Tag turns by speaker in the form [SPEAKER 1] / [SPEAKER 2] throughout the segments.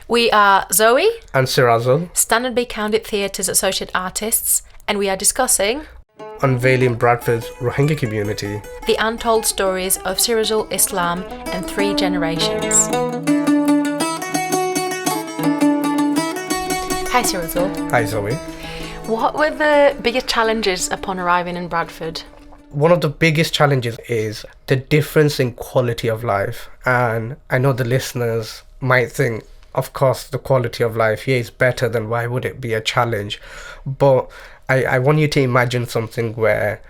[SPEAKER 1] We are Zoe
[SPEAKER 2] and Sirazul,
[SPEAKER 1] Standard B County Theatre's associate artists, and we are discussing
[SPEAKER 2] Unveiling Bradford's Rohingya community.
[SPEAKER 1] The untold stories of Sirazul Islam and 3 generations. Hi Sirazul.
[SPEAKER 2] Hi Zoe.
[SPEAKER 1] What were the biggest challenges upon arriving in Bradford?
[SPEAKER 2] One of the biggest challenges is the difference in quality of life. And I know the listeners might think, of course, the quality of life here is better, then why would it be a challenge? But I want you to imagine something where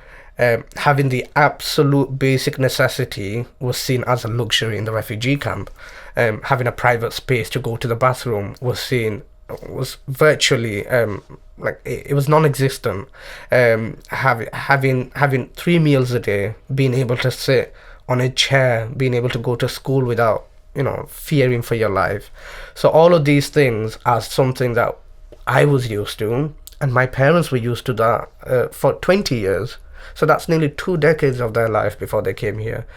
[SPEAKER 2] having the absolute basic necessity was seen as a luxury in the refugee camp. Having a private space to go to the bathroom was virtually it was non-existent. Having 3 meals a day, being able to sit on a chair, being able to go to school without fearing for your life. So all of these things are something that I was used to, and my parents were used to that for 20 years. So that's nearly 2 decades of their life before they came here.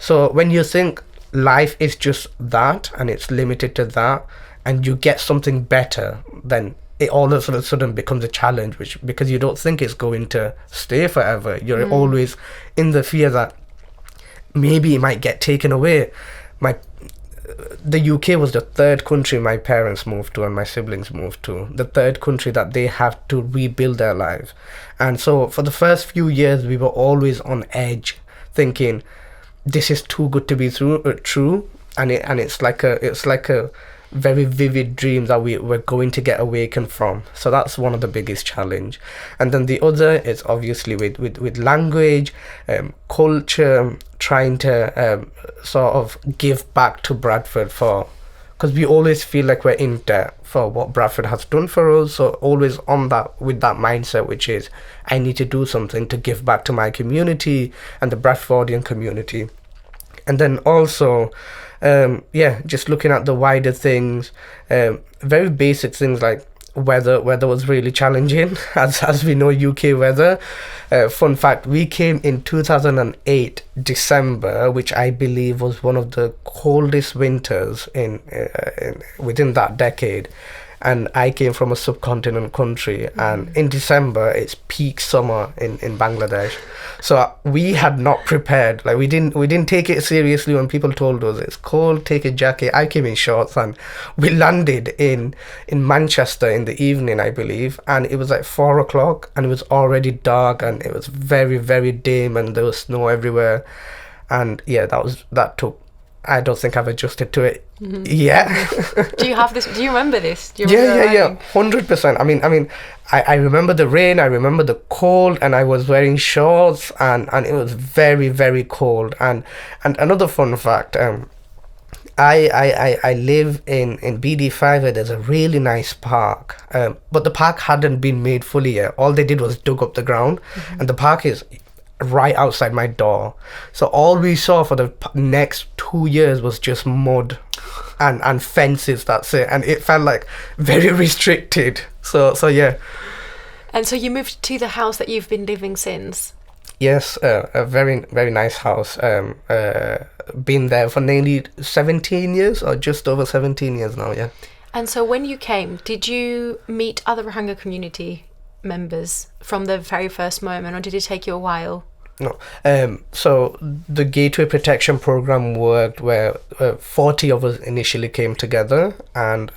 [SPEAKER 2] So when you think life is just that and it's limited to that, and you get something better, then it all of a sudden becomes a challenge, because you don't think it's going to stay forever. You're always in the fear that maybe it might get taken away. The UK was the 3rd country my parents moved to and my siblings moved to, the 3rd country that they have to rebuild their lives. And so for the first few years, we were always on edge, thinking this is too good to be true, and it's like a very vivid dream that we're going to get awakened from. So that's one of the biggest challenge. And then the other is obviously with language, culture, trying to sort of give back to Bradford because we always feel like we're in debt for what Bradford has done for us. So always on that, with that mindset, which is I need to do something to give back to my community and the Bradfordian community. And then also just looking at the wider things, very basic things like weather was really challenging, as we know UK weather. Fun fact, we came in 2008 December, which I believe was one of the coldest winters in within that decade. And I came from a subcontinent country, and in December it's peak summer in Bangladesh. So we had not prepared. Like we didn't take it seriously when people told us it's cold, take a jacket. I came in shorts, and we landed in Manchester in the evening, I believe, and it was like 4 o'clock, and it was already dark, and it was very, very dim, and there was snow everywhere. And yeah, that took. I don't think I've adjusted to it yet.
[SPEAKER 1] Do you remember this? Do you
[SPEAKER 2] remember 100%. I remember the rain, I remember the cold, and I was wearing shorts, and it was very, very cold. And another fun fact, I live in BD5, where there's a really nice park, but the park hadn't been made fully yet. All they did was dug up the ground, and the park is right outside my door. So all we saw for the next 2 years was just mud and fences, that's it. And it felt like very restricted. So yeah.
[SPEAKER 1] And so you moved to the house that you've been living since?
[SPEAKER 2] Yes, a very, very nice house. Been there for nearly 17 years, or just over 17 years now, yeah.
[SPEAKER 1] And so when you came, did you meet other Rohingya community members from the very first moment, or did it take you a while?
[SPEAKER 2] No. So the Gateway Protection Program worked where 40 of us initially came together, and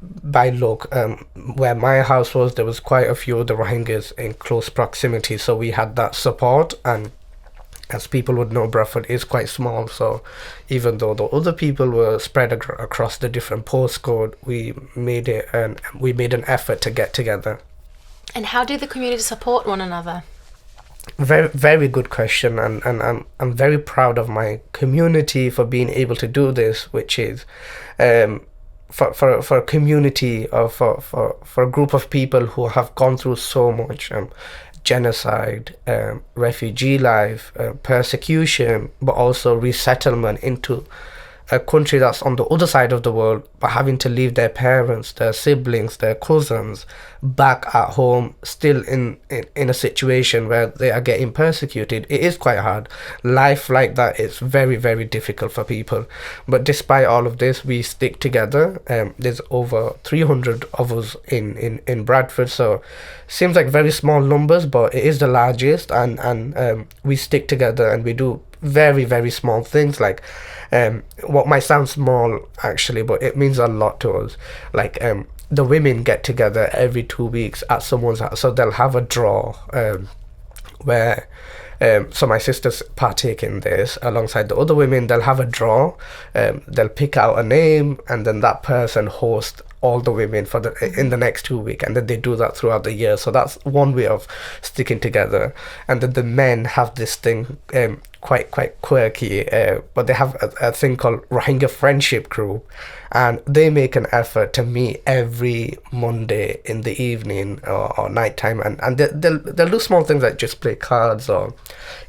[SPEAKER 2] by luck, where my house was, there was quite a few of the Rohingyas in close proximity, so we had that support. And as people would know, Bradford is quite small, so even though the other people were spread across the different postcode, we made an effort to get together.
[SPEAKER 1] And how did the community support one another?
[SPEAKER 2] Very, very good question, and I'm very proud of my community for being able to do this, which is for a community, or for a group of people who have gone through so much genocide, refugee life, persecution, but also resettlement into a country that's on the other side of the world, but having to leave their parents, their siblings, their cousins back at home, still in a situation where they are getting persecuted. It is quite hard. Life like that is very, very difficult for people. But despite all of this, we stick together. There's over 300 of us in Bradford, so seems like very small numbers, but it is the largest, and we stick together and we do very, very small things, like what might sound small actually, but it means a lot to us. Like the women get together every 2 weeks at someone's house, so they'll have a draw where so my sisters partake in this alongside the other women. They'll have a draw, they'll pick out a name, and then that person hosts all the women for in the next 2 weeks, and then they do that throughout the year. So that's one way of sticking together. And then the men have this thing, quite quirky, but they have a thing called Rohingya Friendship Group, and they make an effort to meet every Monday in the evening or nighttime, and they'll do small things like just play cards or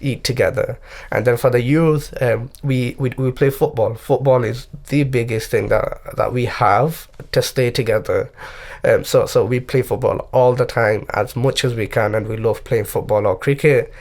[SPEAKER 2] eat together. And then for the youth, we play football. Football is the biggest thing that we have to stay together. So we play football all the time, as much as we can, and we love playing football or cricket.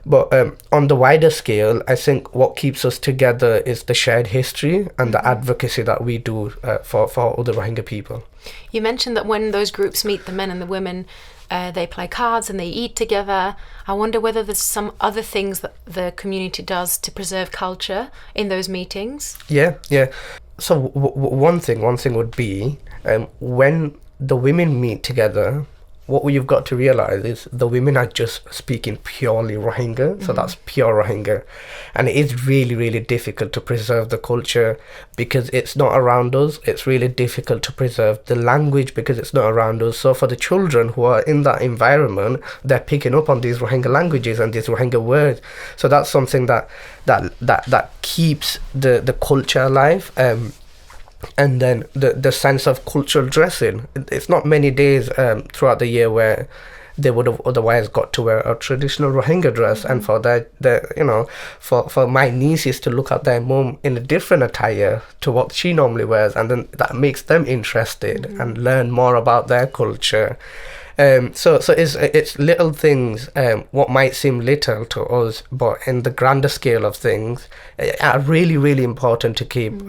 [SPEAKER 2] But on the wider scale, I think what keeps us together is the shared history and the advocacy that we do for other Rohingya people.
[SPEAKER 1] You mentioned that when those groups meet, the men and the women, they play cards and they eat together. I wonder whether there's some other things that the community does to preserve culture in those meetings.
[SPEAKER 2] Yeah. So one thing would be when the women meet together, what you've got to realize is the women are just speaking purely Rohingya, so that's pure Rohingya, and it is really, really difficult to preserve the culture because it's not around us. It's really difficult to preserve the language because it's not around us. So for the children who are in that environment, they're picking up on these Rohingya languages and these Rohingya words. So that's something that keeps the culture alive. And then the sense of cultural dressing. It's not many days throughout the year where they would have otherwise got to wear a traditional Rohingya dress, and for for my nieces to look at their mum in a different attire to what she normally wears, and then that makes them interested and learn more about their culture. So it's little things, what might seem little to us, but in the grander scale of things, are really, really important to keep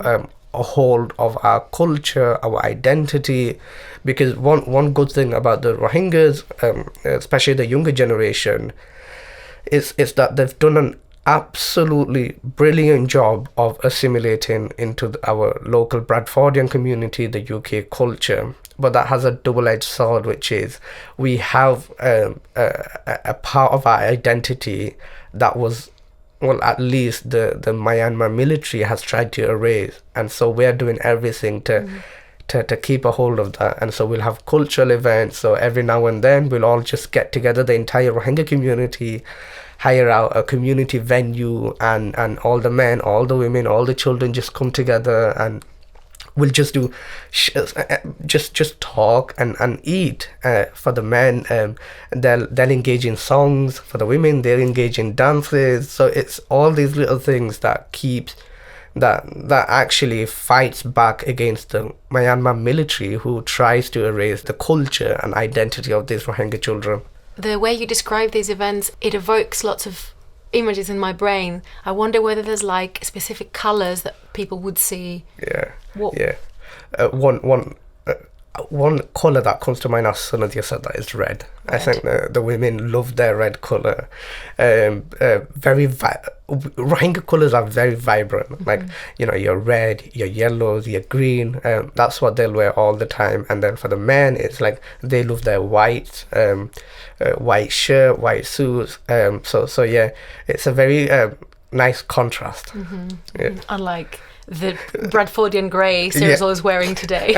[SPEAKER 2] a hold of our culture, our identity. Because one good thing about the Rohingyas, especially the younger generation, is that they've done an absolutely brilliant job of assimilating into our local Bradfordian community, the UK culture. But that has a double-edged sword, which is we have a part of our identity that was, well, at least the Myanmar military has tried to erase, and so we're doing everything to keep a hold of that. And so we'll have cultural events, so every now and then we'll all just get together, the entire Rohingya community, hire out a community venue, and all the men, all the women, all the children just come together, and we'll just do just talk and eat. For the men, they'll engage in songs. For the women, they'll engage in dances. So it's all these little things that keeps that actually fights back against the Myanmar military, who tries to erase the culture and identity of these Rohingya children.
[SPEAKER 1] The way you describe these events, it evokes lots of images in my brain. I wonder whether there's like specific colours that people would see. One colour that comes to mind, as soon as you said that, is red. I think the women love their red colour. Rohingya colours are very vibrant. Like, your red, your yellows, your green. That's what they'll wear all the time. And then for the men, it's like they love their white, white shirt, white suits. So yeah, it's a very nice contrast. Yeah. Unlike the Bradfordian grey Cyril is wearing today.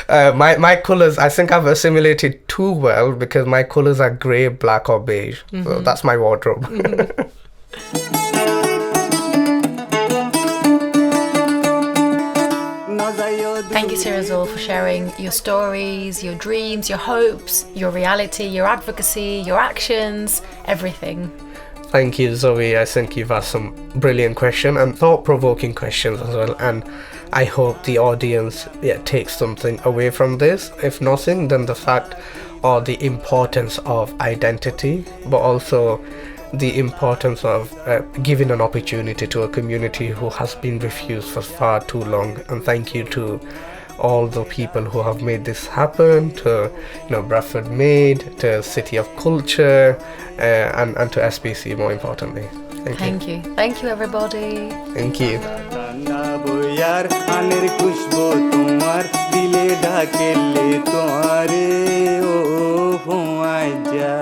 [SPEAKER 2] My colours, I think I've assimilated too well, because my colours are grey, black or beige. So that's my wardrobe.
[SPEAKER 1] Thank you, Cyril, for sharing your stories, your dreams, your hopes, your reality, your advocacy, your actions, everything. Thank you, Zoe. I think you've asked some brilliant questions and thought-provoking questions as well. And I hope the audience takes something away from this. If nothing, then the fact or the importance of identity, but also the importance of giving an opportunity to a community who has been refused for far too long. And thank you to all the people who have made this happen, to Bradford Made, to City of Culture, and to SBC more importantly.
[SPEAKER 3] Thank you. Thank you, everybody.
[SPEAKER 1] Thank you.
[SPEAKER 4] दिले ढाके ले तुम्हारे ओ जा